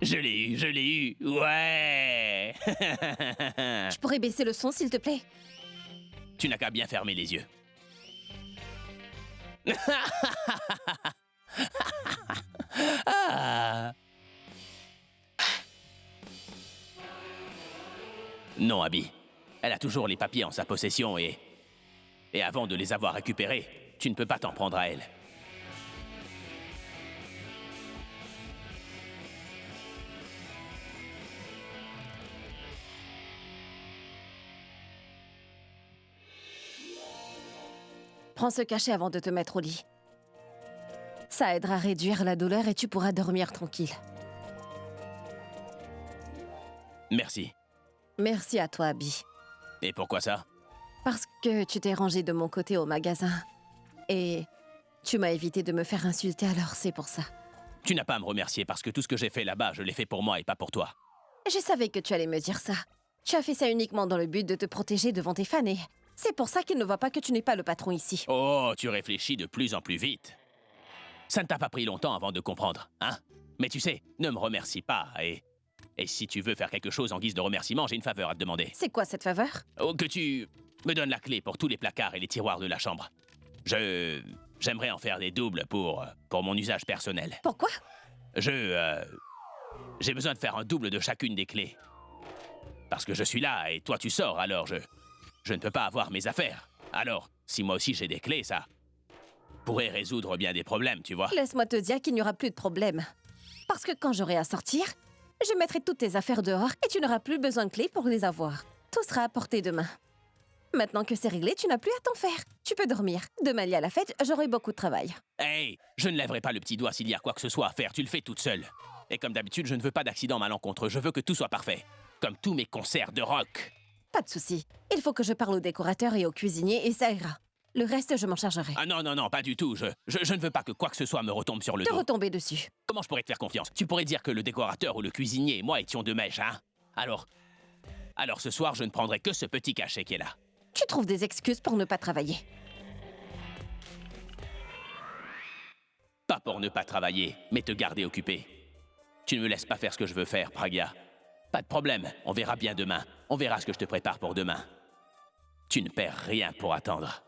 Je l'ai eu, ouais. Je pourrais baisser le son, s'il te plaît? Tu n'as qu'à bien fermer les yeux. Ah. Non, Abby. Elle a toujours les papiers en sa possession et avant de les avoir récupérés, tu ne peux pas t'en prendre à elle. Prends ce cachet avant de te mettre au lit. Ça aidera à réduire la douleur et tu pourras dormir tranquille. Merci. Merci à toi, Abby. Et pourquoi ça? Parce que tu t'es rangé de mon côté au magasin. Et tu m'as évité de me faire insulter, alors c'est pour ça. Tu n'as pas à me remercier parce que tout ce que j'ai fait là-bas, je l'ai fait pour moi et pas pour toi. Je savais que tu allais me dire ça. Tu as fait ça uniquement dans le but de te protéger devant tes fans et c'est pour ça qu'ils ne voient pas que tu n'es pas le patron ici. Oh, tu réfléchis de plus en plus vite. Ça ne t'a pas pris longtemps avant de comprendre, hein? Mais tu sais, ne me remercie pas et si tu veux faire quelque chose en guise de remerciement, j'ai une faveur à te demander. C'est quoi cette faveur? Oh, que tu me donnes la clé pour tous les placards et les tiroirs de la chambre. J'aimerais en faire des doubles pour mon usage personnel. Pourquoi? J'ai besoin de faire un double de chacune des clés. Parce que je suis là et toi tu sors, alors je ne peux pas avoir mes affaires. Alors, si moi aussi j'ai des clés, ça pourrait résoudre bien des problèmes, tu vois. Laisse-moi te dire qu'il n'y aura plus de problème. Parce que quand j'aurai à sortir, je mettrai toutes tes affaires dehors et tu n'auras plus besoin de clés pour les avoir. Tout sera à portée de main. Maintenant que c'est réglé, tu n'as plus à t'en faire. Tu peux dormir. Demain, il y a la fête, j'aurai beaucoup de travail. Hey, je ne lèverai pas le petit doigt s'il y a quoi que ce soit à faire, tu le fais toute seule. Et comme d'habitude, je ne veux pas d'accident malencontreux, je veux que tout soit parfait. Comme tous mes concerts de rock. Pas de souci. Il faut que je parle au décorateur et au cuisinier et ça ira. Le reste, je m'en chargerai. Ah non, non, non, pas du tout. Je ne veux pas que quoi que ce soit me retombe sur le Te dos. retomber dessus. Comment je pourrais te faire confiance? Tu pourrais dire que le décorateur ou le cuisinier et moi étions deux mèches, hein? Alors ce soir, je ne prendrai que ce petit cachet qui est là. Tu trouves des excuses pour ne pas travailler. Pas pour ne pas travailler, mais te garder occupé. Tu ne me laisses pas faire ce que je veux faire, Pragya. Pas de problème, on verra bien demain. On verra ce que je te prépare pour demain. Tu ne perds rien pour attendre.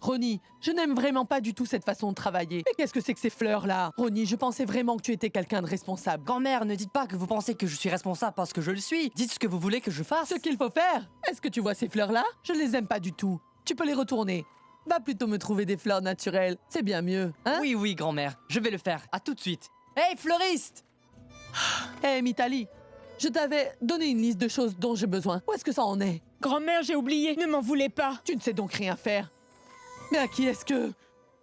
Ronnie, je n'aime vraiment pas du tout cette façon de travailler. Mais qu'est-ce que c'est que ces fleurs-là? Ronnie, je pensais vraiment que tu étais quelqu'un de responsable. Grand-mère, ne dites pas que vous pensez que je suis responsable parce que je le suis. Dites ce que vous voulez que je fasse. Ce qu'il faut faire? Est-ce que tu vois ces fleurs-là? Je ne les aime pas du tout. Tu peux les retourner. Va plutôt me trouver des fleurs naturelles. C'est bien mieux, hein? Oui, oui, grand-mère. Je vais le faire. À tout de suite. Hey, fleuriste! Hé, Mitali, je t'avais donné une liste de choses dont j'ai besoin. Où est-ce que ça en est? Grand-mère, j'ai oublié. Ne m'en voulez pas. Tu ne sais donc rien faire. Mais à qui est-ce que...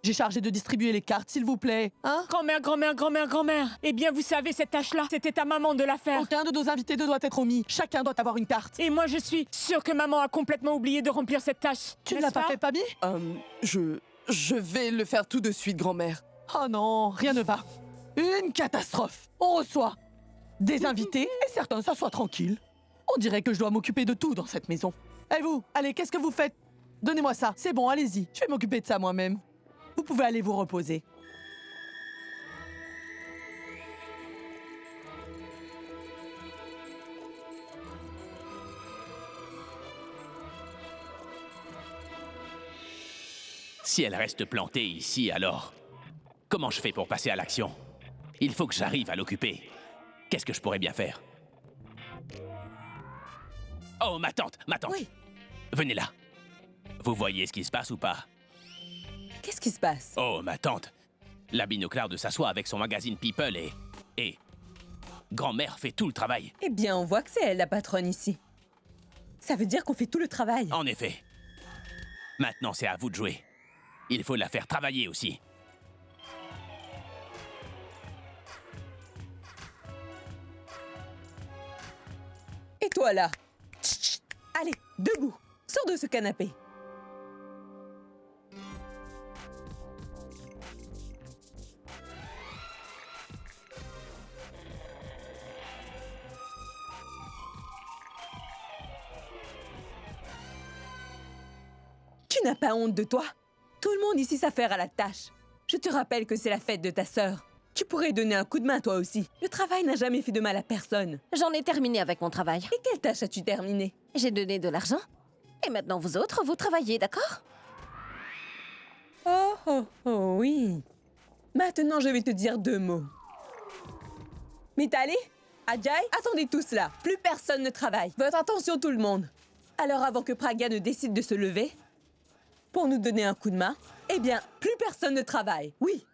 J'ai chargé de distribuer les cartes, s'il vous plaît, hein? Grand-mère, grand-mère, grand-mère, grand-mère. Eh bien, vous savez, cette tâche-là, c'était ta maman de la faire. Aucun de nos invités ne doit être omis. Chacun doit avoir une carte. Et moi, je suis sûre que maman a complètement oublié de remplir cette tâche. Tu ne N'est-ce l'as pas fait, Pammy? Je vais le faire tout de suite, grand-mère. Oh non, rien ne va. Une catastrophe. On reçoit des invités et certains s'assoient tranquilles. On dirait que je dois m'occuper de tout dans cette maison. Et vous, allez, qu'est-ce que vous faites? Donnez-moi ça. C'est bon, allez-y. Je vais m'occuper de ça moi-même. Vous pouvez aller vous reposer. Si elle reste plantée ici, alors comment je fais pour passer à l'action? Il faut que j'arrive à l'occuper. Qu'est-ce que je pourrais bien faire? Oh, ma tante, ma tante! Oui. Venez là. Vous voyez ce qui se passe ou pas? Qu'est-ce qui se passe? Oh, ma tante! La binoclarde s'assoit avec son magazine People et grand-mère fait tout le travail. Eh bien, on voit que c'est elle la patronne ici. Ça veut dire qu'on fait tout le travail. En effet. Maintenant, c'est à vous de jouer. Il faut la faire travailler aussi. Et toi là? Chut, chut. Allez, debout. Sors de ce canapé. n'as pas honte de toi? Tout le monde ici s'affaire à la tâche. Je te rappelle que c'est la fête de ta sœur. Tu pourrais donner un coup de main toi aussi. Le travail n'a jamais fait de mal à personne. J'en ai terminé avec mon travail. Et quelle tâche as-tu terminé? J'ai donné de l'argent. Et maintenant, vous autres, vous travaillez, d'accord? Oh, oh, oh, oui. Maintenant, je vais te dire 2 mots. Mitali, Ajay, attendez tous là. Plus personne ne travaille. Votre attention, tout le monde. Alors, avant que Pragya ne décide de se lever, pour nous donner un coup de main, eh bien, plus personne ne travaille. Oui.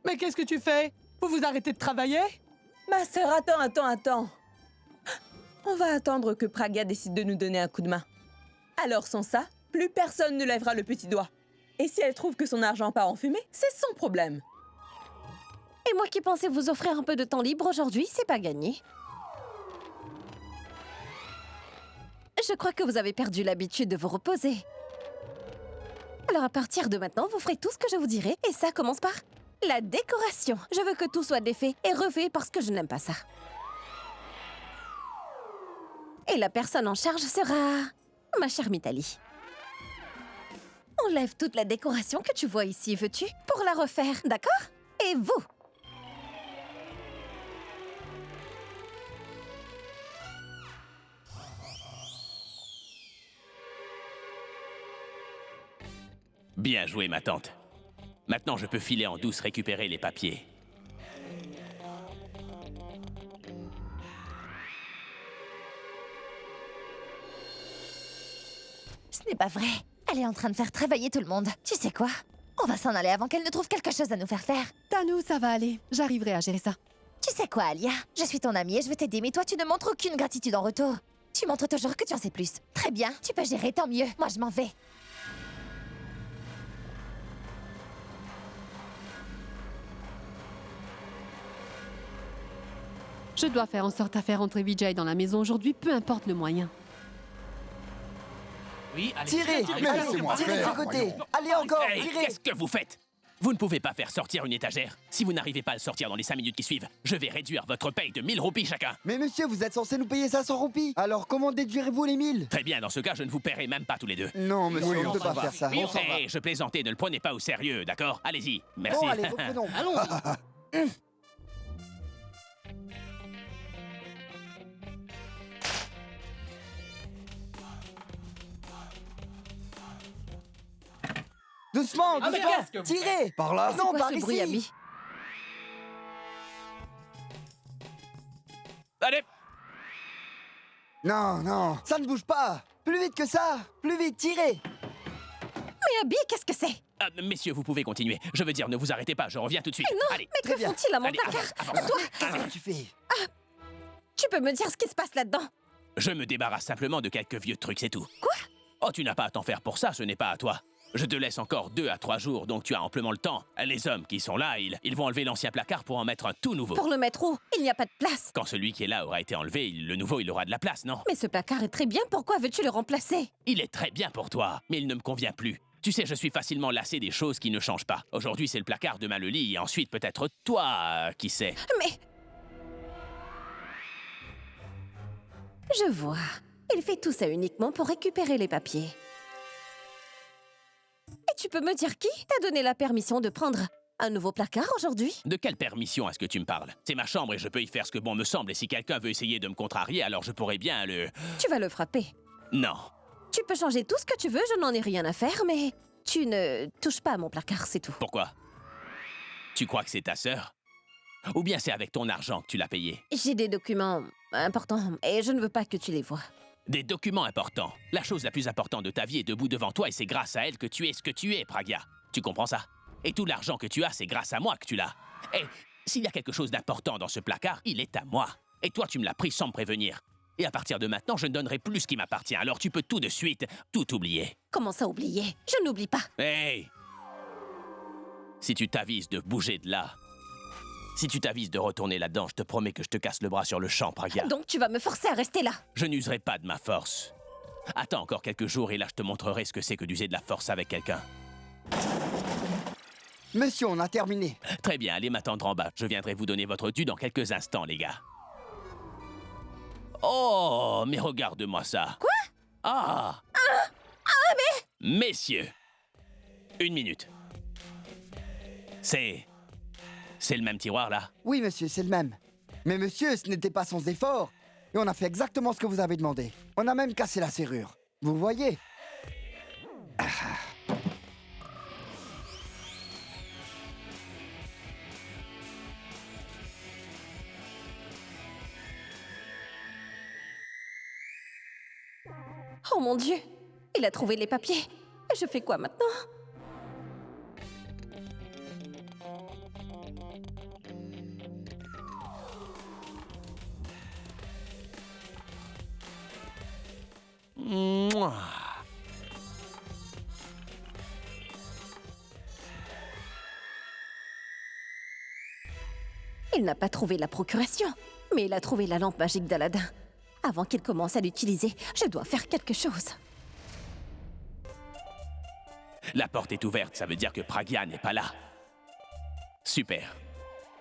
Mais qu'est-ce que tu fais? Vous vous arrêtez de travailler? Ma sœur, attends. On va attendre que Pragya décide de nous donner un coup de main. Alors, sans ça, plus personne ne lèvera le petit doigt. Et si elle trouve que son argent part en fumée, c'est son problème. Et moi qui pensais vous offrir un peu de temps libre aujourd'hui, c'est pas gagné. Je crois que vous avez perdu l'habitude de vous reposer. Alors à partir de maintenant, vous ferez tout ce que je vous dirai, et ça commence par la décoration. Je veux que tout soit défait et refait parce que je n'aime pas ça. Et la personne en charge sera ma chère Mitali. Enlève toute la décoration que tu vois ici, veux-tu, pour la refaire, d'accord? Et vous? Bien joué, ma tante. Maintenant, je peux filer en douce récupérer les papiers. Ce n'est pas vrai. Elle est en train de faire travailler tout le monde. Tu sais quoi? On va s'en aller avant qu'elle ne trouve quelque chose à nous faire faire. Tanu, ça va aller. J'arriverai à gérer ça. Tu sais quoi, Alia? Je suis ton amie et je veux t'aider, mais toi, tu ne montres aucune gratitude en retour. Tu montres toujours que tu en sais plus. Très bien, tu peux gérer, tant mieux. Moi, je m'en vais. Je dois faire en sorte à faire entrer Vijay dans la maison aujourd'hui, peu importe le moyen. Oui, allez. Tirez! laissez-moi Tirez de faire, ce côté! voyons. Allez encore! Hey, Tirez! qu'est-ce que vous faites? Vous ne pouvez pas faire sortir une étagère. Si vous n'arrivez pas à le sortir dans les 5 minutes qui suivent, je vais réduire votre paye de 1000 roupies chacun. Mais monsieur, vous êtes censé nous payer 500 roupies! Alors comment déduirez-vous les 1000? Très bien, dans ce cas, je ne vous paierai même pas tous les deux. Non, monsieur, on ne peut pas faire ça. Hey, je plaisantais, ne le prenez pas au sérieux, d'accord? Allez-y, merci. Bon, allez, reprenons. Allons-y. Doucement, Ah, mais doucement! qu'est-ce que vous Tirez! Par là. Non, Quoi par ce ici! bruit, ami? Allez, Non, non, ça ne bouge pas! Plus vite que ça! Plus vite, tirez! Mais Abby, qu'est-ce que c'est? messieurs, vous pouvez continuer. Je veux dire, ne vous arrêtez pas, je reviens tout de suite. Allez. Mais Très que bien. font-ils à mon Allez, placard? avance. Toi, Qu'est-ce que tu fais? tu peux me dire ce qui se passe là-dedans? Je me débarrasse simplement de quelques vieux trucs, c'est tout. Quoi? Oh, tu n'as pas à t'en faire pour ça, ce n'est pas à toi. Je te laisse encore 2 à 3 jours, donc tu as amplement le temps. Les hommes qui sont là, ils vont enlever l'ancien placard pour en mettre un tout nouveau. Pour le mettre où? Il n'y a pas de place. Quand celui qui est là aura été enlevé, le nouveau, il aura de la place, non? Mais ce placard est très bien, pourquoi veux-tu le remplacer? Il est très bien pour toi, mais il ne me convient plus. Tu sais, je suis facilement lassé des choses qui ne changent pas. Aujourd'hui, c'est le placard, demain le lit, et ensuite peut-être toi, qui sait. Mais... Je vois. Il fait tout ça uniquement pour récupérer les papiers. Et tu peux me dire qui t'a donné la permission de prendre un nouveau placard aujourd'hui? De quelle permission est-ce que tu me parles? C'est ma chambre et je peux y faire ce que bon me semble, et si quelqu'un veut essayer de me contrarier, alors je pourrais bien le... Tu vas le frapper. Non. Tu peux changer tout ce que tu veux, je n'en ai rien à faire, mais tu ne touches pas à mon placard, c'est tout. Pourquoi? Tu crois que c'est ta sœur? Ou bien c'est avec ton argent que tu l'as payé? J'ai des documents importants et je ne veux pas que tu les vois. Des documents importants. La chose la plus importante de ta vie est debout devant toi et c'est grâce à elle que tu es ce que tu es, Pragya. Tu comprends ça? Et tout l'argent que tu as, c'est grâce à moi que tu l'as. Et s'il y a quelque chose d'important dans ce placard, il est à moi. Et toi, tu me l'as pris sans me prévenir. Et à partir de maintenant, je ne donnerai plus ce qui m'appartient. Alors tu peux tout de suite, tout oublier. Comment ça oublier? Je n'oublie pas. Hey! Si tu t'avises de bouger de là, si tu t'avises de retourner là-dedans, je te promets que je te casse le bras sur le champ, Pragya. Donc tu vas me forcer à rester là. Je n'userai pas de ma force. Attends encore quelques jours et là je te montrerai ce que c'est que d'user de la force avec quelqu'un. Monsieur, on a terminé. Très bien, allez m'attendre en bas. Je viendrai vous donner votre dû dans quelques instants, les gars. Oh, mais regarde-moi ça. Quoi? Ah! Messieurs, 1 minute. C'est le même tiroir, là? Oui, monsieur, c'est le même. Mais monsieur, ce n'était pas sans effort. Et on a fait exactement ce que vous avez demandé. On a même cassé la serrure. Vous voyez? Oh mon Dieu! Il a trouvé les papiers. Je fais quoi maintenant? Mouah. Il n'a pas trouvé la procuration, mais il a trouvé la lampe magique d'Aladin. Avant qu'il commence à l'utiliser, je dois faire quelque chose. La porte est ouverte, ça veut dire que Pragya n'est pas là. Super.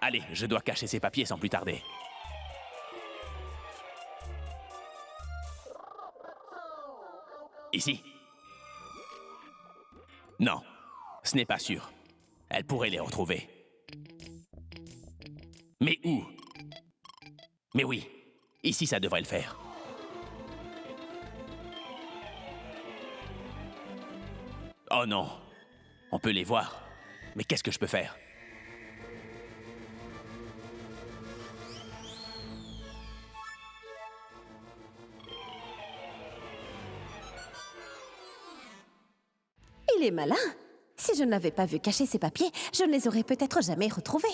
Allez, je dois cacher ces papiers sans plus tarder. Ici? Non, ce n'est pas sûr. Elle pourrait les retrouver. Mais où? Mais oui, ici ça devrait le faire. Oh non, on peut les voir. Mais qu'est-ce que je peux faire? Il est malin. Si je ne l'avais pas vu cacher ses papiers, je ne les aurais peut-être jamais retrouvés.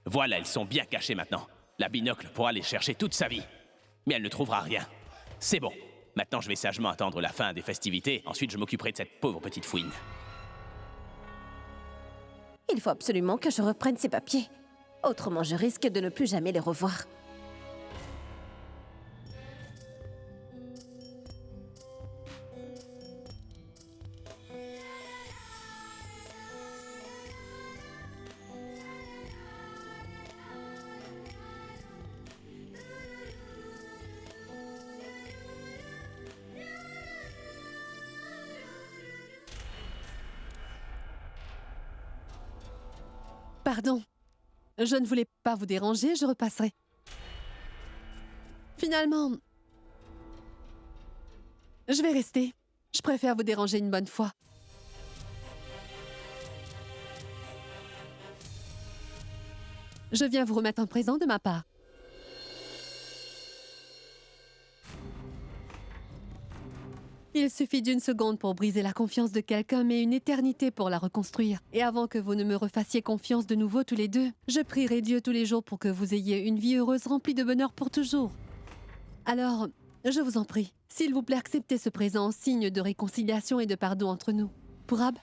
Voilà, ils sont bien cachés maintenant. La binocle pourra les chercher toute sa vie. Mais elle ne trouvera rien. C'est bon. Maintenant, je vais sagement attendre la fin des festivités. Ensuite, je m'occuperai de cette pauvre petite fouine. Il faut absolument que je reprenne ces papiers. Autrement, je risque de ne plus jamais les revoir. Pardon. Je ne voulais pas vous déranger, je repasserai. Finalement, je vais rester. Je préfère vous déranger une bonne fois. Je viens vous remettre un présent de ma part. Il suffit d'une seconde pour briser la confiance de quelqu'un, mais une éternité pour la reconstruire. Et avant que vous ne me refassiez confiance de nouveau tous les deux, je prierai Dieu tous les jours pour que vous ayez une vie heureuse remplie de bonheur pour toujours. Alors, je vous en prie, s'il vous plaît, acceptez ce présent en signe de réconciliation et de pardon entre nous. Pourab?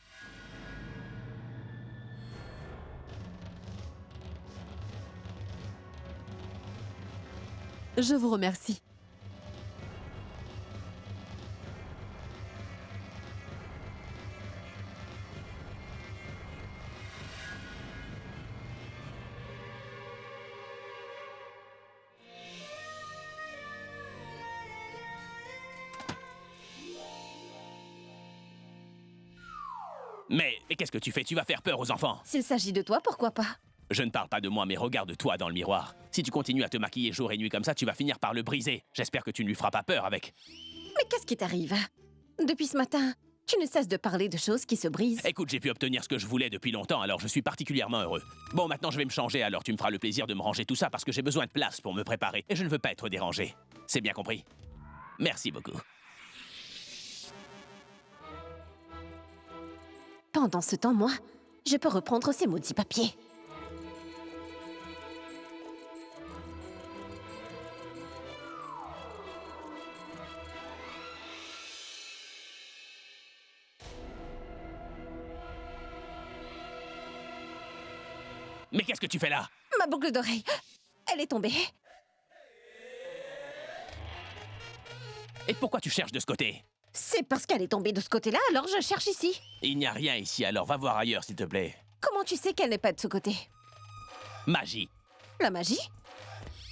Je vous remercie. Mais qu'est-ce que tu fais? Tu vas faire peur aux enfants. S'il s'agit de toi, pourquoi pas? Je ne parle pas de moi, mais regarde-toi dans le miroir. Si tu continues à te maquiller jour et nuit comme ça, tu vas finir par le briser. J'espère que tu ne lui feras pas peur avec. Mais qu'est-ce qui t'arrive? Depuis ce matin, tu ne cesses de parler de choses qui se brisent. Écoute, j'ai pu obtenir ce que je voulais depuis longtemps, alors je suis particulièrement heureux. Bon, maintenant je vais me changer, alors tu me feras le plaisir de me ranger tout ça parce que j'ai besoin de place pour me préparer et je ne veux pas être dérangé. C'est bien compris? Merci beaucoup. Pendant ce temps, moi, je peux reprendre ces maudits papiers. Mais qu'est-ce que tu fais là? Ma boucle d'oreille, elle est tombée. Et pourquoi tu cherches de ce côté? C'est parce qu'elle est tombée de ce côté-là, alors je cherche ici. Il n'y a rien ici, alors va voir ailleurs, s'il te plaît. Comment tu sais qu'elle n'est pas de ce côté? Magie. La magie?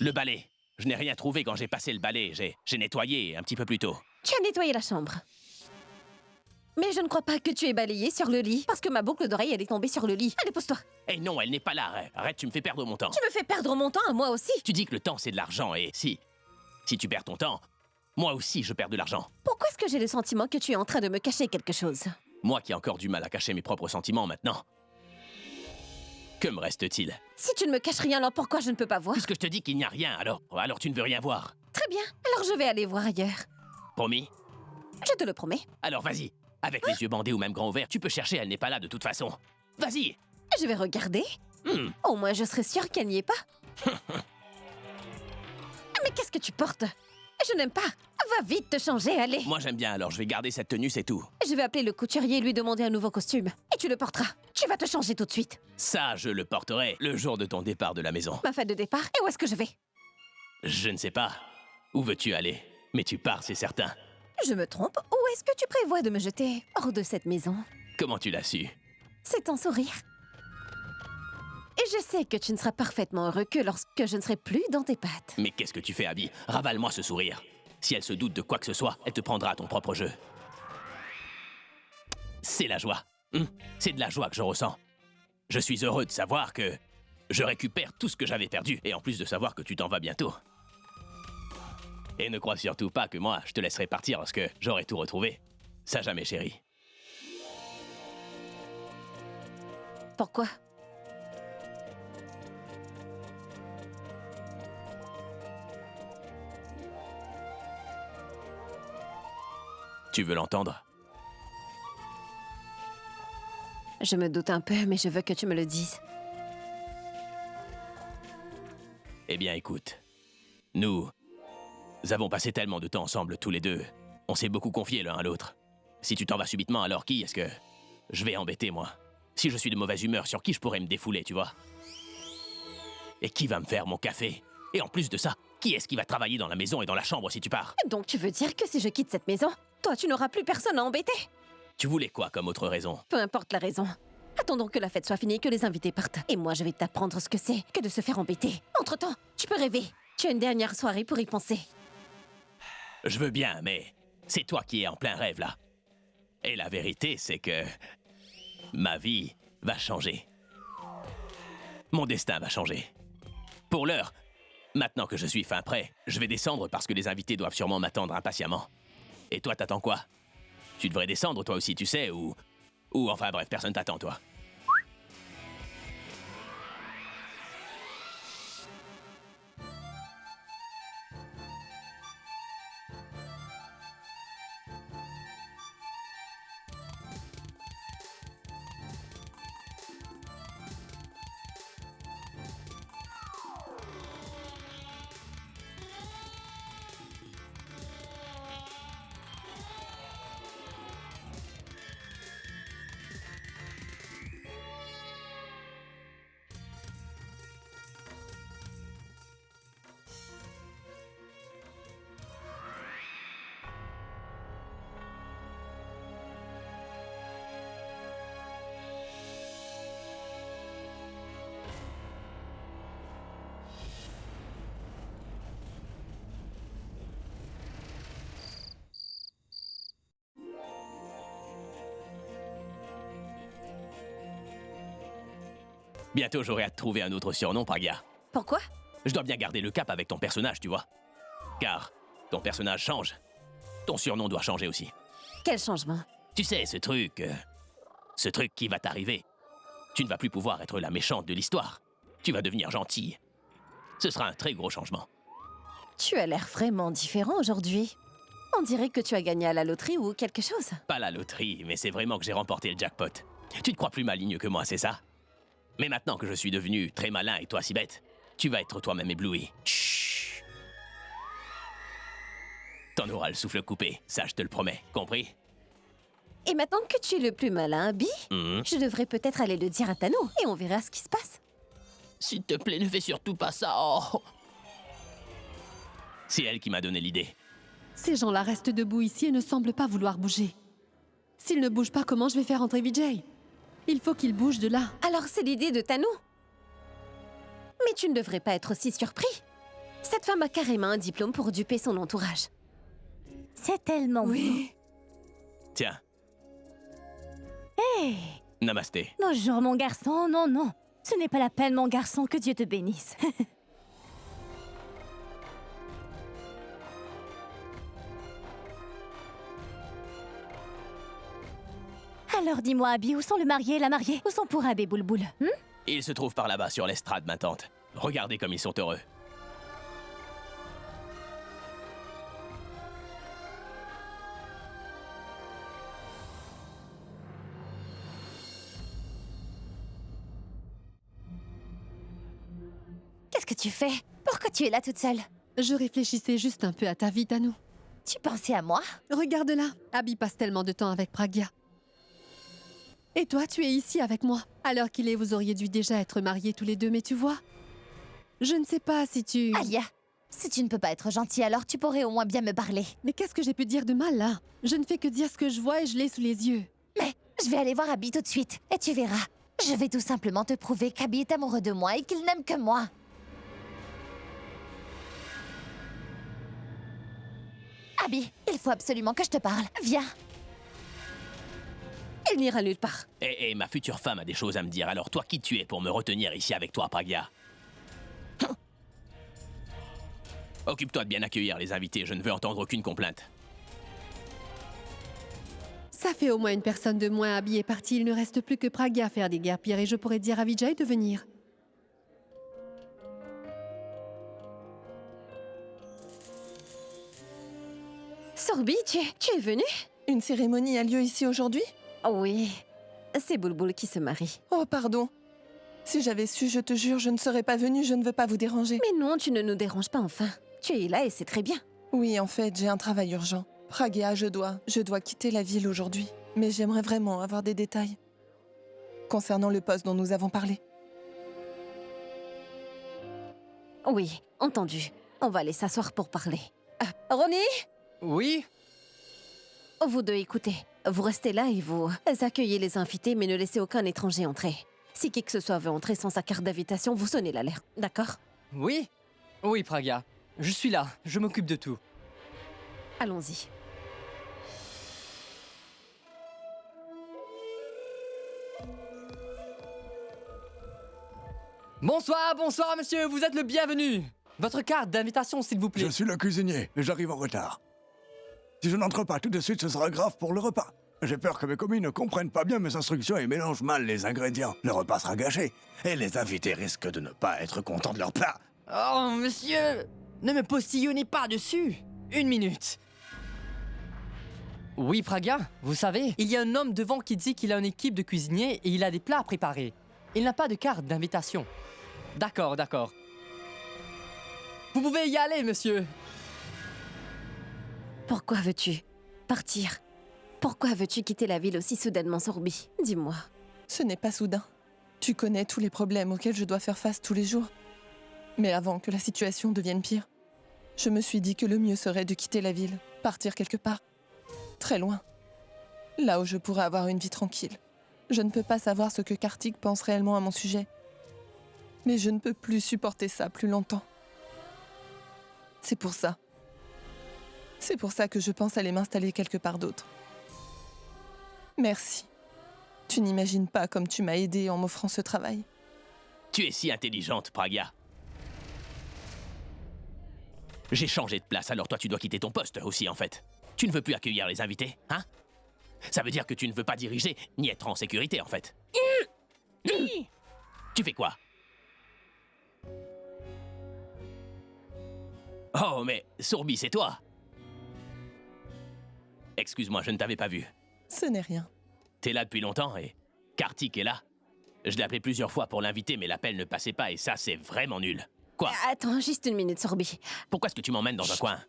Le balai. Je n'ai rien trouvé quand j'ai passé le balai. J'ai nettoyé un petit peu plus tôt. Tu as nettoyé la chambre. Mais je ne crois pas que tu aies balayé sur le lit, parce que ma boucle d'oreille, elle est tombée sur le lit. Allez, pose-toi. Eh non, elle n'est pas là. Arrête, tu me fais perdre mon temps. Tu me fais perdre mon temps à moi aussi. Tu dis que le temps, c'est de l'argent, et si tu perds ton temps, moi aussi, je perds de l'argent. Pourquoi est-ce que j'ai le sentiment que tu es en train de me cacher quelque chose? Moi qui ai encore du mal à cacher mes propres sentiments maintenant. Que me reste-t-il? Si tu ne me caches rien, alors pourquoi je ne peux pas voir? Puisque je te dis qu'il n'y a rien, alors tu ne veux rien voir. Très bien, alors je vais aller voir ailleurs. Promis? Je te le promets. Alors vas-y. Avec les yeux bandés ou même grands ouverts, tu peux chercher, elle n'est pas là de toute façon. Vas-y. Je vais regarder. Au moins, je serai sûre qu'elle n'y est pas. Mais qu'est-ce que tu portes? Je n'aime pas. Va vite te changer, allez. Moi j'aime bien, alors je vais garder cette tenue, c'est tout. Je vais appeler le couturier et lui demander un nouveau costume. Et tu le porteras. Tu vas te changer tout de suite. Ça, je le porterai le jour de ton départ de la maison. Ma fête de départ, et où est-ce que je vais? Je ne sais pas. Où veux-tu aller? Mais tu pars, c'est certain. Je me trompe? Où est-ce que tu prévois de me jeter hors de cette maison? Comment tu l'as su? C'est ton sourire. Et je sais que tu ne seras parfaitement heureux que lorsque je ne serai plus dans tes pattes. Mais qu'est-ce que tu fais, Abby? Ravale-moi ce sourire. Si elle se doute de quoi que ce soit, elle te prendra à ton propre jeu. C'est la joie. C'est de la joie que je ressens. Je suis heureux de savoir que je récupère tout ce que j'avais perdu, et en plus de savoir que tu t'en vas bientôt. Et ne crois surtout pas que moi, je te laisserai partir lorsque j'aurai tout retrouvé. Ça jamais, chérie. Pourquoi? Tu veux l'entendre? Je me doute un peu, mais je veux que tu me le dises. Eh bien, écoute. Nous avons passé tellement de temps ensemble, tous les deux. On s'est beaucoup confiés l'un à l'autre. Si tu t'en vas subitement, alors qui est-ce que je vais embêter, moi? Si je suis de mauvaise humeur, sur qui je pourrais me défouler, tu vois? Et qui va me faire mon café? Et en plus de ça, qui est-ce qui va travailler dans la maison et dans la chambre si tu pars? Donc tu veux dire que si je quitte cette maison, toi tu n'auras plus personne à embêter? Tu voulais quoi comme autre raison? Peu importe la raison. Attendons que la fête soit finie et que les invités partent. Et moi je vais t'apprendre ce que c'est que de se faire embêter. Entre-temps, tu peux rêver. Tu as une dernière soirée pour y penser. Je veux bien, mais c'est toi qui es en plein rêve, là. Et la vérité, c'est que ma vie va changer. Mon destin va changer. Pour l'heure, maintenant que je suis fin prêt, je vais descendre parce que les invités doivent sûrement m'attendre impatiemment. Et toi, t'attends quoi? Tu devrais descendre toi aussi, tu sais, ou enfin bref, personne t'attend, toi. Bientôt, j'aurai à te trouver un autre surnom, Pragya. Pourquoi? Je dois bien garder le cap avec ton personnage, tu vois. Car ton personnage change. Ton surnom doit changer aussi. Quel changement? Tu sais, ce truc qui va t'arriver. Tu ne vas plus pouvoir être la méchante de l'histoire. Tu vas devenir gentille. Ce sera un très gros changement. Tu as l'air vraiment différent aujourd'hui. On dirait que tu as gagné à la loterie ou quelque chose. Pas la loterie, mais c'est vraiment que j'ai remporté le jackpot. Tu te crois plus maligne que moi, c'est ça? Mais maintenant que je suis devenu très malin et toi si bête, tu vas être toi-même ébloui. Chut. T'en auras le souffle coupé, ça je te le promets, compris? Et maintenant que tu es le plus malin, Abby, je devrais peut-être aller le dire à Tano et on verra ce qui se passe. S'il te plaît, ne fais surtout pas ça. Oh. C'est elle qui m'a donné l'idée. Ces gens-là restent debout ici et ne semblent pas vouloir bouger. S'ils ne bougent pas, comment je vais faire entrer Vijay? Il faut qu'ils bougent de là. Alors c'est l'idée de Tanu. Mais tu ne devrais pas être si surpris. Cette femme a carrément un diplôme pour duper son entourage. C'est tellement Oui. Tiens, Hé, namasté. bonjour mon garçon. Non, non, ce n'est pas la peine mon garçon, que Dieu te bénisse. Alors dis-moi, Abby, où sont le marié et la mariée? Où sont Pourab et Boulboul? Ils se trouvent par là-bas sur l'estrade, ma tante. Regardez comme ils sont heureux. Qu'est-ce que tu fais? Pourquoi tu es là toute seule? Je réfléchissais juste un peu à ta vie, Tanu. Tu pensais à moi? Regarde-la, Abby passe tellement de temps avec Pragya. Et toi, tu es ici avec moi. À l'heure qu'il est, vous auriez dû déjà être mariés tous les deux, mais tu vois, je ne sais pas si tu... Alia, si tu ne peux pas être gentil, alors tu pourrais au moins bien me parler. Mais qu'est-ce que j'ai pu dire de mal, là? Je ne fais que dire ce que je vois et je l'ai sous les yeux. Mais je vais aller voir Abby tout de suite, et tu verras. Je vais tout simplement te prouver qu'Abby est amoureux de moi et qu'il n'aime que moi. Abby, il faut absolument que je te parle. Viens. Elle n'ira nulle part. Et ma future femme a des choses à me dire, alors toi qui tu es pour me retenir ici avec toi, Pragya? Occupe-toi de bien accueillir les invités, je ne veux entendre aucune complainte. Ça fait au moins une personne de moins. Abby est partie, il ne reste plus que Pragya à faire des guerpires et je pourrais dire à Vijay de venir. Sorbi, tu es venue? Une cérémonie a lieu ici aujourd'hui? Oui, c'est Boulboul qui se marie. Oh, pardon. Si j'avais su, je te jure, je ne serais pas venue, je ne veux pas vous déranger. Mais non, tu ne nous déranges pas enfin. Tu es là et c'est très bien. Oui, en fait, j'ai un travail urgent. Pragya, je dois quitter la ville aujourd'hui. Mais j'aimerais vraiment avoir des détails concernant le poste dont nous avons parlé. Oui, entendu. On va aller s'asseoir pour parler. Ronnie? Oui? Vous deux, écoutez. Vous restez là et vous accueillez les invités, mais ne laissez aucun étranger entrer. Si qui que ce soit veut entrer sans sa carte d'invitation, vous sonnez l'alerte, d'accord? Oui? Oui, Pragya. Je suis là, je m'occupe de tout. Allons-y. Bonsoir, bonsoir, monsieur, vous êtes le bienvenu. Votre carte d'invitation, s'il vous plaît. Je suis le cuisinier, et j'arrive en retard. Si je n'entre pas tout de suite, ce sera grave pour le repas. J'ai peur que mes commis ne comprennent pas bien mes instructions et mélangent mal les ingrédients. Le repas sera gâché, et les invités risquent de ne pas être contents de leur plat. Oh, monsieur, ne me postillonnez pas dessus. Une minute. Oui, Pragya, vous savez, il y a un homme devant qui dit qu'il a une équipe de cuisiniers et il a des plats à préparer. Il n'a pas de carte d'invitation. D'accord, d'accord. Vous pouvez y aller, monsieur. Pourquoi veux-tu partir? Pourquoi veux-tu quitter la ville aussi soudainement, Sorbi? Dis-moi. Ce n'est pas soudain. Tu connais tous les problèmes auxquels je dois faire face tous les jours. Mais avant que la situation devienne pire, je me suis dit que le mieux serait de quitter la ville, partir quelque part, très loin, là où je pourrais avoir une vie tranquille. Je ne peux pas savoir ce que Kartik pense réellement à mon sujet, mais je ne peux plus supporter ça plus longtemps. C'est pour ça. C'est pour ça que je pense aller m'installer quelque part d'autre. Merci. Tu n'imagines pas comme tu m'as aidé en m'offrant ce travail. Tu es si intelligente, Pragya. J'ai changé de place, alors toi tu dois quitter ton poste aussi, en fait. Tu ne veux plus accueillir les invités, hein? Ça veut dire que tu ne veux pas diriger, ni être en sécurité, en fait. Tu fais quoi? Oh, mais Sorbi, c'est toi! Excuse-moi, je ne t'avais pas vu. Ce n'est rien. T'es là depuis longtemps et Kartik est là. Je l'ai appelé plusieurs fois pour l'inviter, mais l'appel ne passait pas et ça, c'est vraiment nul. Quoi? Attends, juste une minute, Sorbi. Pourquoi est-ce que tu m'emmènes dans un coin?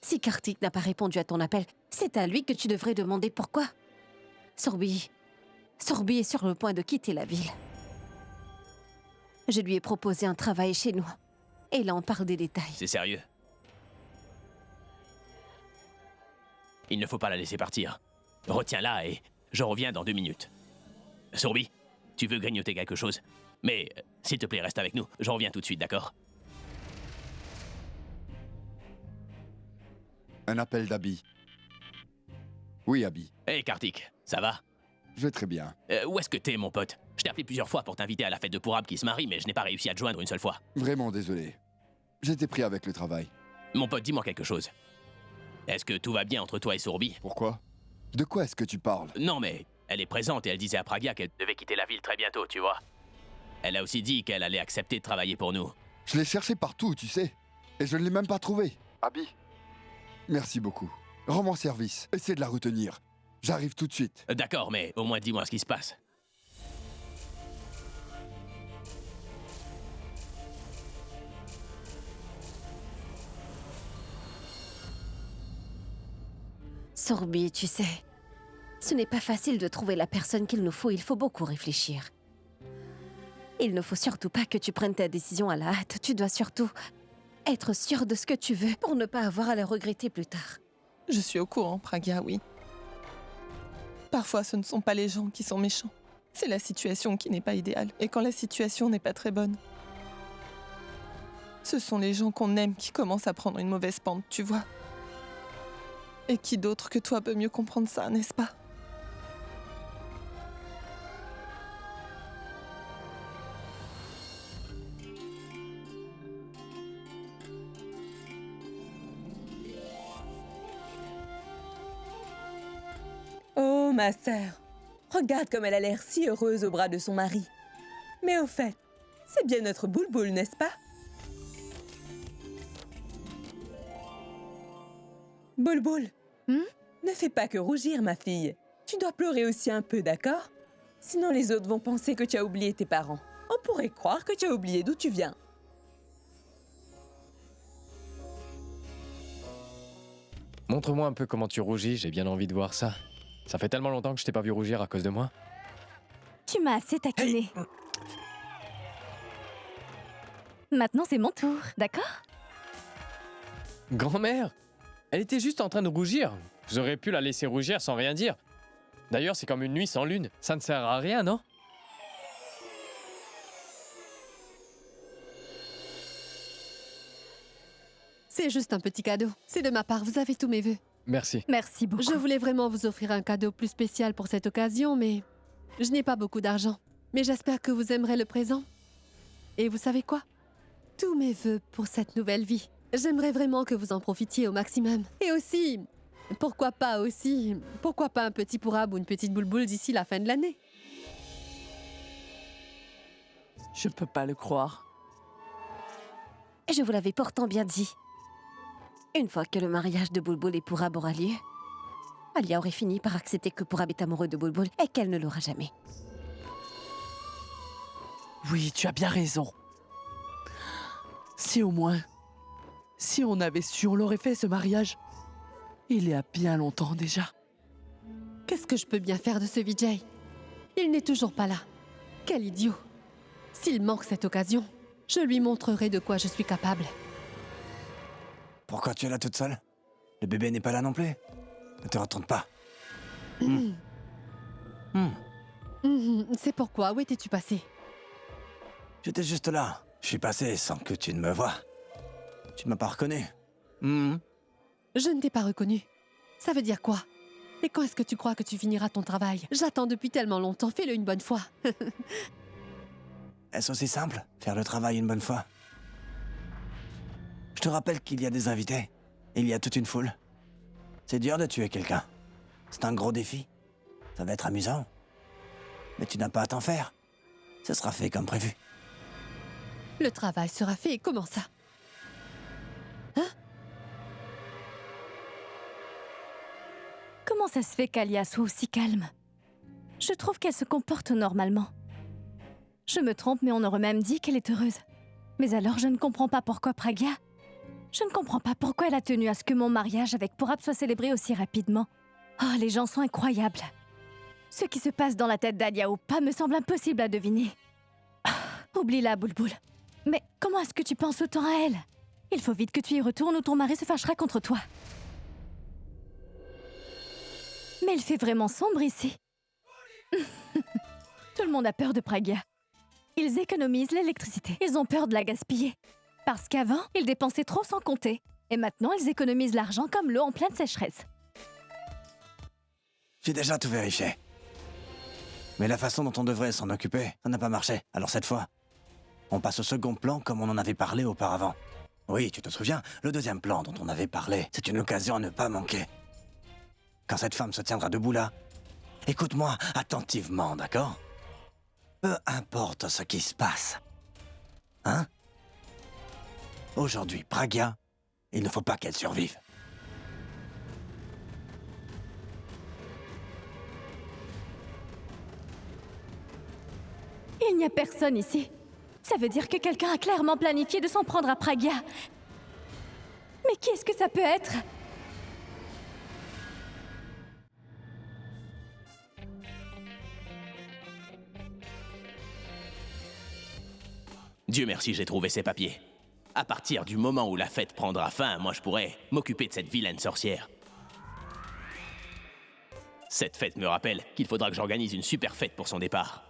Si Kartik n'a pas répondu à ton appel, c'est à lui que tu devrais demander pourquoi. Sorbi, Sorbi est sur le point de quitter la ville. Je lui ai proposé un travail chez nous. Et là, on parle des détails. C'est sérieux? Il ne faut pas la laisser partir. Retiens-la et je reviens dans 2 minutes. Sorbi, tu veux grignoter quelque chose? Mais, s'il te plaît, reste avec nous. Je reviens tout de suite, d'accord? Un appel d'Abby. Oui, Abby. Hey, Kartik, ça va? Je vais très bien. Où est-ce que t'es, mon pote? Je t'ai appelé plusieurs fois pour t'inviter à la fête de Pourab qui se marie, mais je n'ai pas réussi à te joindre une seule fois. Vraiment désolé. J'étais pris avec le travail. Mon pote, dis-moi quelque chose. Est-ce que tout va bien entre toi et Sorbi? Pourquoi? De quoi est-ce que tu parles? Non, mais elle est présente et elle disait à Pragia qu'elle devait quitter la ville très bientôt, tu vois. Elle a aussi dit qu'elle allait accepter de travailler pour nous. Je l'ai cherché partout, tu sais. Et je ne l'ai même pas trouvé. Abby. Merci beaucoup. Rends-moi service. Essaie de la retenir. J'arrive tout de suite. D'accord, mais au moins dis-moi ce qui se passe. Sorbi, tu sais, ce n'est pas facile de trouver la personne qu'il nous faut. Il faut beaucoup réfléchir. Il ne faut surtout pas que tu prennes ta décision à la hâte. Tu dois surtout être sûr de ce que tu veux pour ne pas avoir à le regretter plus tard. Je suis au courant, Praga, oui. Parfois, ce ne sont pas les gens qui sont méchants. C'est la situation qui n'est pas idéale. Et quand la situation n'est pas très bonne, ce sont les gens qu'on aime qui commencent à prendre une mauvaise pente, tu vois. Et qui d'autre que toi peut mieux comprendre ça, n'est-ce pas? Oh, ma sœur, regarde comme elle a l'air si heureuse au bras de son mari. Mais au fait, c'est bien notre Boulboul, n'est-ce pas? Boulboul, ne fais pas que rougir, ma fille. Tu dois pleurer aussi un peu, d'accord? Sinon les autres vont penser que tu as oublié tes parents. On pourrait croire que tu as oublié d'où tu viens. Montre-moi un peu comment tu rougis, j'ai bien envie de voir ça. Ça fait tellement longtemps que je t'ai pas vu rougir à cause de moi. Tu m'as assez taquiné. Maintenant, c'est mon tour, d'accord? Grand-mère, elle était juste en train de rougir. J'aurais pu la laisser rougir sans rien dire. D'ailleurs, c'est comme une nuit sans lune. Ça ne sert à rien, non? C'est juste un petit cadeau. C'est de ma part, vous avez tous mes vœux. Merci. Merci beaucoup. Je voulais vraiment vous offrir un cadeau plus spécial pour cette occasion, mais je n'ai pas beaucoup d'argent. Mais j'espère que vous aimerez le présent. Et vous savez quoi? Tous mes vœux pour cette nouvelle vie. J'aimerais vraiment que vous en profitiez au maximum. Et aussi, pourquoi pas un petit Pourab ou une petite Boulboul d'ici la fin de l'année? Je peux pas le croire. Je vous l'avais pourtant bien dit. Une fois que le mariage de Boulboul et Pourab aura lieu, Alia aurait fini par accepter que Pourab est amoureux de Boulboul et qu'elle ne l'aura jamais. Oui, tu as bien raison. Si on avait su, on l'aurait fait ce mariage. Il y a bien longtemps déjà. Qu'est-ce que je peux bien faire de ce Vijay? Il n'est toujours pas là. Quel idiot! S'il manque cette occasion, je lui montrerai de quoi je suis capable. Pourquoi tu es là toute seule? Le bébé n'est pas là non plus. Ne te retourne pas. C'est pourquoi, où étais-tu passé? J'étais juste là. Je suis passé sans que tu ne me vois. Tu ne m'as pas reconnu. Je ne t'ai pas reconnu. Ça veut dire quoi? Et quand est-ce que tu crois que tu finiras ton travail? J'attends depuis tellement longtemps, fais-le une bonne fois. Est-ce aussi simple, faire le travail une bonne fois? Je te rappelle qu'il y a des invités. Il y a toute une foule. C'est dur de tuer quelqu'un. C'est un gros défi. Ça va être amusant. Mais tu n'as pas à t'en faire. Ce sera fait comme prévu. Le travail sera fait, comment ça? Comment ça se fait qu'Alia soit aussi calme? Je trouve qu'elle se comporte normalement. Je me trompe, mais on aurait même dit qu'elle est heureuse. Mais alors, je ne comprends pas pourquoi Pragia. Je ne comprends pas pourquoi elle a tenu à ce que mon mariage avec Pourab soit célébré aussi rapidement. Oh, les gens sont incroyables. Ce qui se passe dans la tête d'Alia ou pas me semble impossible à deviner. Ah, oublie-la, Boulboul. Mais comment est-ce que tu penses autant à elle? Il faut vite que tu y retournes ou ton mari se fâchera contre toi. Mais il fait vraiment sombre ici. Tout le monde a peur de Pragya. Ils économisent l'électricité. Ils ont peur de la gaspiller. Parce qu'avant, ils dépensaient trop sans compter. Et maintenant, ils économisent l'argent comme l'eau en pleine sécheresse. J'ai déjà tout vérifié. Mais la façon dont on devrait s'en occuper, ça n'a pas marché. Alors cette fois, on passe au second plan comme on en avait parlé auparavant. Oui, tu te souviens, le deuxième plan dont on avait parlé, c'est une occasion à ne pas manquer. Quand cette femme se tiendra debout là, écoute-moi attentivement, d'accord? Peu importe ce qui se passe. Hein? Aujourd'hui, Pragya, il ne faut pas qu'elle survive. Il n'y a personne ici. Ça veut dire que quelqu'un a clairement planifié de s'en prendre à Pragya. Mais qui est-ce que ça peut être? Dieu merci, j'ai trouvé ces papiers. À partir du moment où la fête prendra fin, moi je pourrais m'occuper de cette vilaine sorcière. Cette fête me rappelle qu'il faudra que j'organise une super fête pour son départ.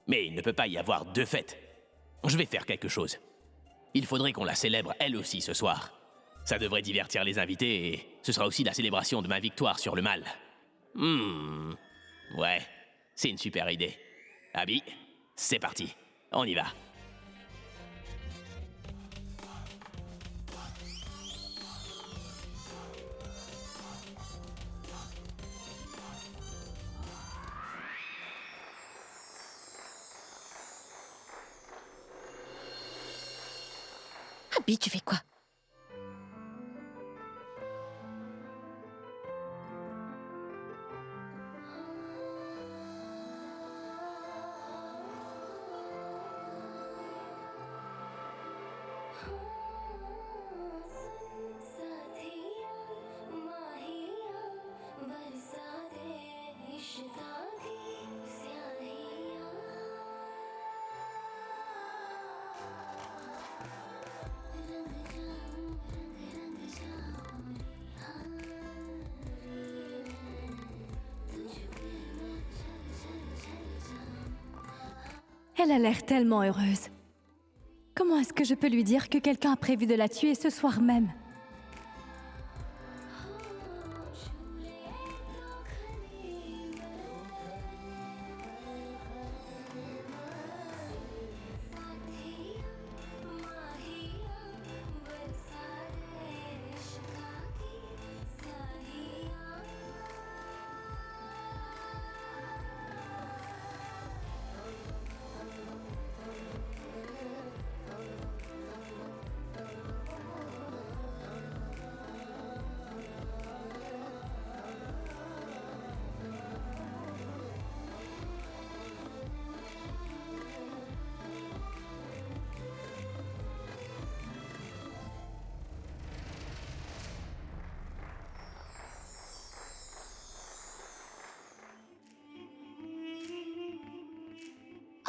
Mais il ne peut pas y avoir deux fêtes. Je vais faire quelque chose. Il faudrait qu'on la célèbre elle aussi ce soir. Ça devrait divertir les invités et ce sera aussi la célébration de ma victoire sur le mal. Ouais, c'est une super idée. Abby, c'est parti. On y va. Abby, tu fais quoi? Elle a l'air tellement heureuse. Comment est-ce que je peux lui dire que quelqu'un a prévu de la tuer ce soir même?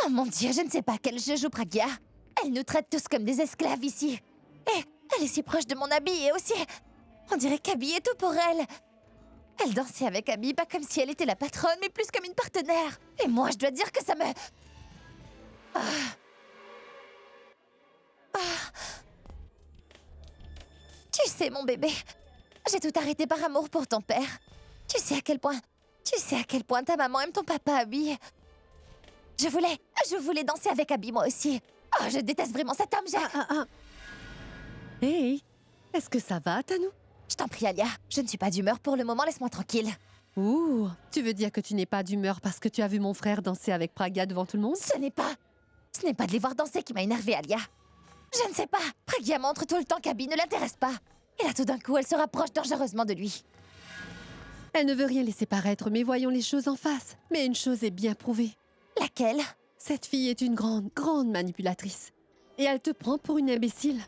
Oh mon Dieu, je ne sais pas quel jeu joue Pragya. Elle nous traite tous comme des esclaves ici. Et elle est si proche de mon Abby et aussi... On dirait qu'Abby est tout pour elle. Elle dansait avec Abby, pas comme si elle était la patronne, mais plus comme une partenaire. Et moi, je dois dire que ça me... Tu sais, mon bébé, j'ai tout arrêté par amour pour ton père. Tu sais à quel point ta maman aime ton papa, Abby. Je voulais danser avec Abby, moi aussi. Oh, je déteste vraiment cet homme, Hey, est-ce que ça va, Tanou? Je t'en prie, Alia. Je ne suis pas d'humeur pour le moment, laisse-moi tranquille. Ouh, tu veux dire que tu n'es pas d'humeur parce que tu as vu mon frère danser avec Pragya devant tout le monde? Ce n'est pas de les voir danser qui m'a énervée, Alia. Je ne sais pas. Pragya montre tout le temps qu'Abby ne l'intéresse pas. Et là, tout d'un coup, elle se rapproche dangereusement de lui. Elle ne veut rien laisser paraître, mais voyons les choses en face. Mais une chose est bien prouvée. Laquelle? Cette fille est une grande manipulatrice. Et elle te prend pour une imbécile.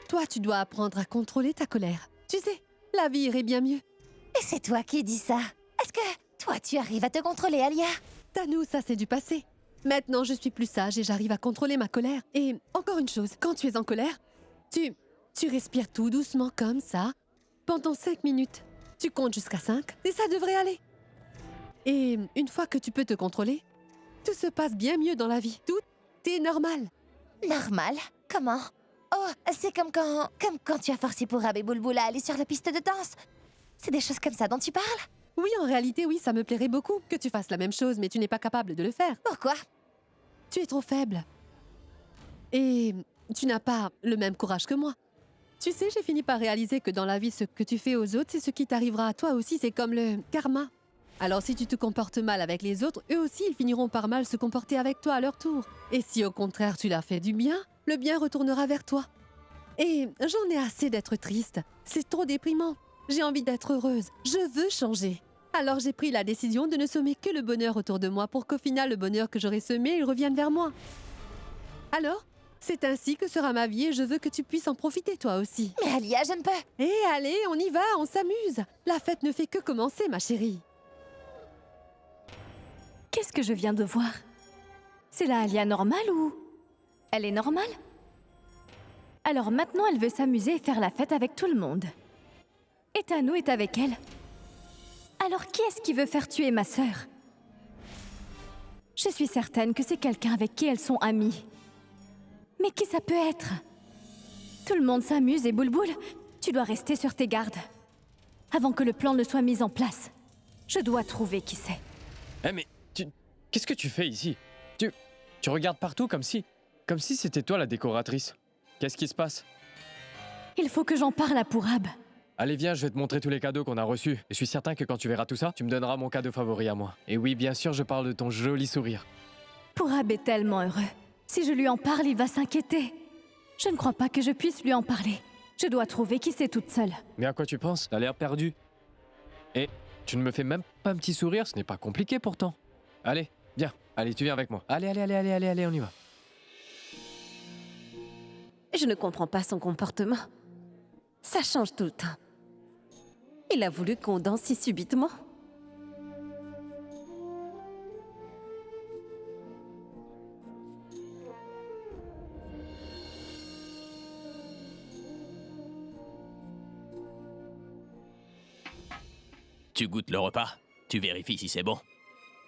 Toi, tu dois apprendre à contrôler ta colère. Tu sais, la vie irait bien mieux. Et c'est toi qui dis ça. Est-ce que Toi, tu arrives à te contrôler, Alia. Tanou, ça c'est du passé. Maintenant, je suis plus sage et j'arrive à contrôler ma colère. Et encore une chose, quand tu es en colère, tu respires tout doucement comme ça pendant 5 minutes. Tu comptes jusqu'à 5 et ça devrait aller. Et une fois que tu peux te contrôler, tout se passe bien mieux dans la vie. Tout est normal. Normal? Comment? Oh, c'est comme quand tu as forcé Pourab et Boulboul à aller sur la piste de danse. C'est des choses comme ça dont tu parles? Oui, en réalité, oui, ça me plairait beaucoup que tu fasses la même chose, mais tu n'es pas capable de le faire. Pourquoi? Tu es trop faible. Et tu n'as pas le même courage que moi. Tu sais, j'ai fini par réaliser que dans la vie, ce que tu fais aux autres, c'est ce qui t'arrivera à toi aussi, c'est comme le karma. Alors si tu te comportes mal avec les autres, eux aussi, ils finiront par mal se comporter avec toi à leur tour. Et si au contraire, tu leur fais du bien, le bien retournera vers toi. Et j'en ai assez d'être triste. C'est trop déprimant. J'ai envie d'être heureuse. Je veux changer. Alors j'ai pris la décision de ne semer que le bonheur autour de moi pour qu'au final, le bonheur que j'aurai semé, il revienne vers moi. Alors, c'est ainsi que sera ma vie et je veux que tu puisses en profiter toi aussi. Mais Alia, je ne peux. Eh allez, on y va, on s'amuse. La fête ne fait que commencer, ma chérie. Qu'est-ce que je viens de voir? C'est la Alia normale ou... Elle est normale? Alors maintenant, elle veut s'amuser et faire la fête avec tout le monde. Et Tanou est avec elle. Alors qui est-ce qui veut faire tuer ma sœur? Je suis certaine que c'est quelqu'un avec qui elles sont amies. Mais qui ça peut être? Tout le monde s'amuse et Boulboul, tu dois rester sur tes gardes. Avant que le plan ne soit mis en place. Je dois trouver qui c'est. Eh mais, qu'est-ce que tu fais ici? Tu regardes partout comme si c'était toi la décoratrice. Qu'est-ce qui se passe? Il faut que j'en parle à Pourab. Allez viens, je vais te montrer tous les cadeaux qu'on a reçus. Et je suis certain que quand tu verras tout ça, tu me donneras mon cadeau favori à moi. Et oui, bien sûr, je parle de ton joli sourire. Pourab est tellement heureux. Si je lui en parle, il va s'inquiéter. Je ne crois pas que je puisse lui en parler. Je dois trouver qui c'est toute seule. Mais à quoi tu penses? T'as l'air perdu. Et tu ne me fais même pas un petit sourire, ce n'est pas compliqué pourtant. Allez, viens. Allez, tu viens avec moi. Allez, on y va. Je ne comprends pas son comportement. Ça change tout le temps. Il a voulu qu'on danse si subitement. Tu goûtes le repas, tu vérifies si c'est bon.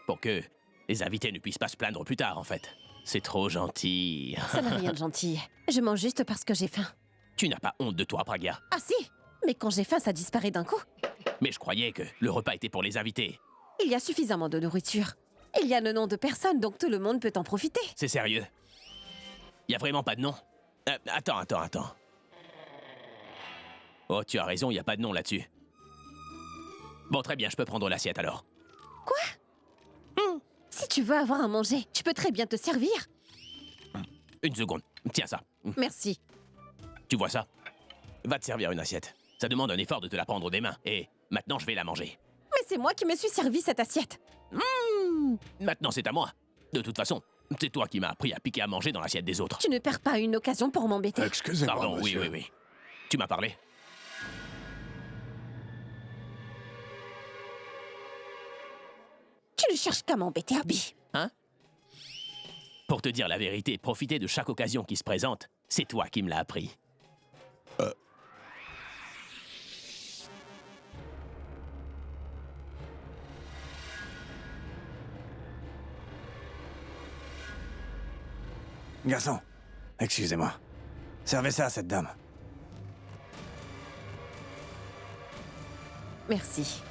Pour que les invités ne puissent pas se plaindre plus tard, en fait. C'est trop gentil. Ça n'a rien de gentil. Je mange juste parce que j'ai faim. Tu n'as pas honte de toi, Pragya. Ah si! Mais quand j'ai faim, ça disparaît d'un coup. Mais je croyais que le repas était pour les invités. Il y a suffisamment de nourriture. Il y a le nom de personne, donc tout le monde peut en profiter. C'est sérieux? Il y a vraiment pas de nom? Attends. Oh, tu as raison, il n'y a pas de nom là-dessus. Bon, très bien, je peux prendre l'assiette alors. Quoi? Si tu veux avoir à manger, tu peux très bien te servir. Une seconde, tiens ça. Merci. Tu vois ça? Va te servir une assiette. Ça demande un effort de te la prendre des mains. Et maintenant, je vais la manger. Mais c'est moi qui me suis servi cette assiette. Maintenant, c'est à moi. De toute façon, c'est toi qui m'as appris à piquer à manger dans l'assiette des autres. Tu ne perds pas une occasion pour m'embêter. Excusez-moi, Pardon, monsieur. oui. Tu m'as parlé? Tu ne cherches qu'à m'embêter, Abby. Hein? Pour te dire la vérité, profiter de chaque occasion qui se présente, c'est toi qui me l'as appris. Garçon, excusez-moi. Servez ça à cette dame. Merci.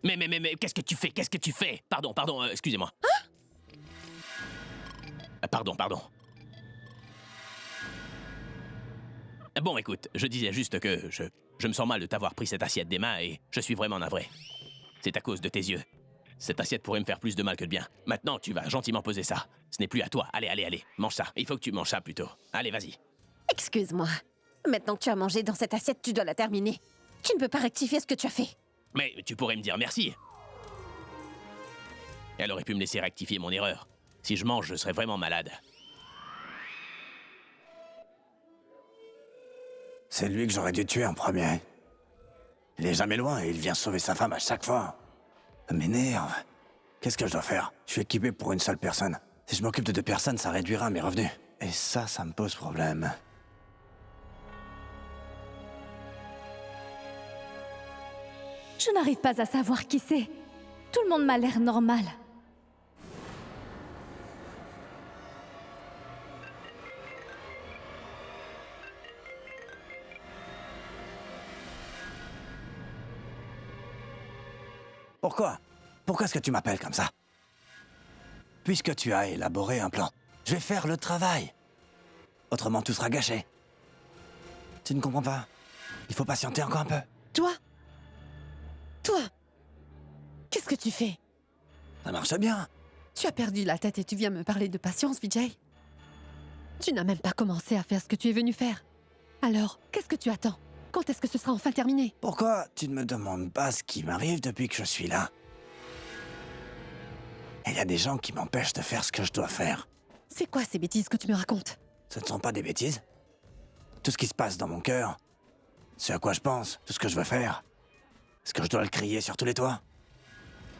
Mais, qu'est-ce que tu fais? Qu'est-ce que tu fais? Pardon, excusez-moi. Pardon. Bon, écoute, je disais juste que je me sens mal de t'avoir pris cette assiette des mains et je suis vraiment navré. C'est à cause de tes yeux. Cette assiette pourrait me faire plus de mal que de bien. Maintenant, tu vas gentiment poser ça. Ce n'est plus à toi. Allez, mange ça. Il faut que tu manges ça plutôt. Allez, vas-y. Excuse-moi. Maintenant que tu as mangé dans cette assiette, tu dois la terminer. Tu ne peux pas rectifier ce que tu as fait. Mais tu pourrais me dire merci. Elle aurait pu me laisser rectifier mon erreur. Si je mange, je serais vraiment malade. C'est lui que j'aurais dû tuer en premier. Il est jamais loin et il vient sauver sa femme à chaque fois. Ça m'énerve. Qu'est-ce que je dois faire? Je suis équipé pour une seule personne. Si je m'occupe de 2 personnes, ça réduira mes revenus. Et ça me pose problème. Je n'arrive pas à savoir qui c'est. Tout le monde m'a l'air normal. Pourquoi? Pourquoi est-ce que tu m'appelles comme ça? Puisque tu as élaboré un plan, je vais faire le travail. Autrement, tout sera gâché. Tu ne comprends pas? Il faut patienter encore un peu. Toi? Qu'est-ce que tu fais? Ça marche bien. Tu as perdu la tête et tu viens me parler de patience, Vijay? Tu n'as même pas commencé à faire ce que tu es venu faire. Alors, qu'est-ce que tu attends? Quand est-ce que ce sera enfin terminé? Pourquoi tu ne me demandes pas ce qui m'arrive depuis que je suis là? Il y a des gens qui m'empêchent de faire ce que je dois faire. C'est quoi ces bêtises que tu me racontes? Ce ne sont pas des bêtises. Tout ce qui se passe dans mon cœur, c'est à quoi je pense, tout ce que je veux faire. Est-ce que je dois le crier sur tous les toits?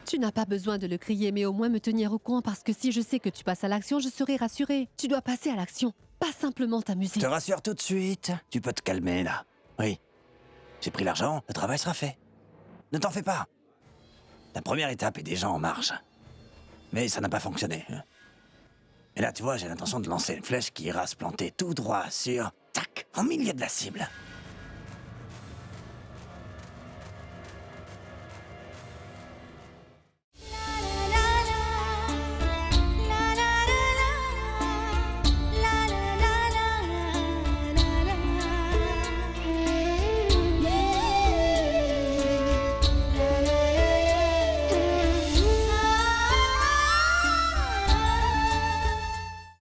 Tu n'as pas besoin de le crier, mais au moins me tenir au courant parce que si je sais que tu passes à l'action, je serai rassurée. Tu dois passer à l'action, pas simplement t'amuser. Je te rassure tout de suite. Tu peux te calmer, là. Oui. J'ai pris l'argent, le travail sera fait. Ne t'en fais pas. La première étape est déjà en marche. Mais ça n'a pas fonctionné. Et là, tu vois, j'ai l'intention de lancer une flèche qui ira se planter tout droit sur... Tac! En milieu de la cible.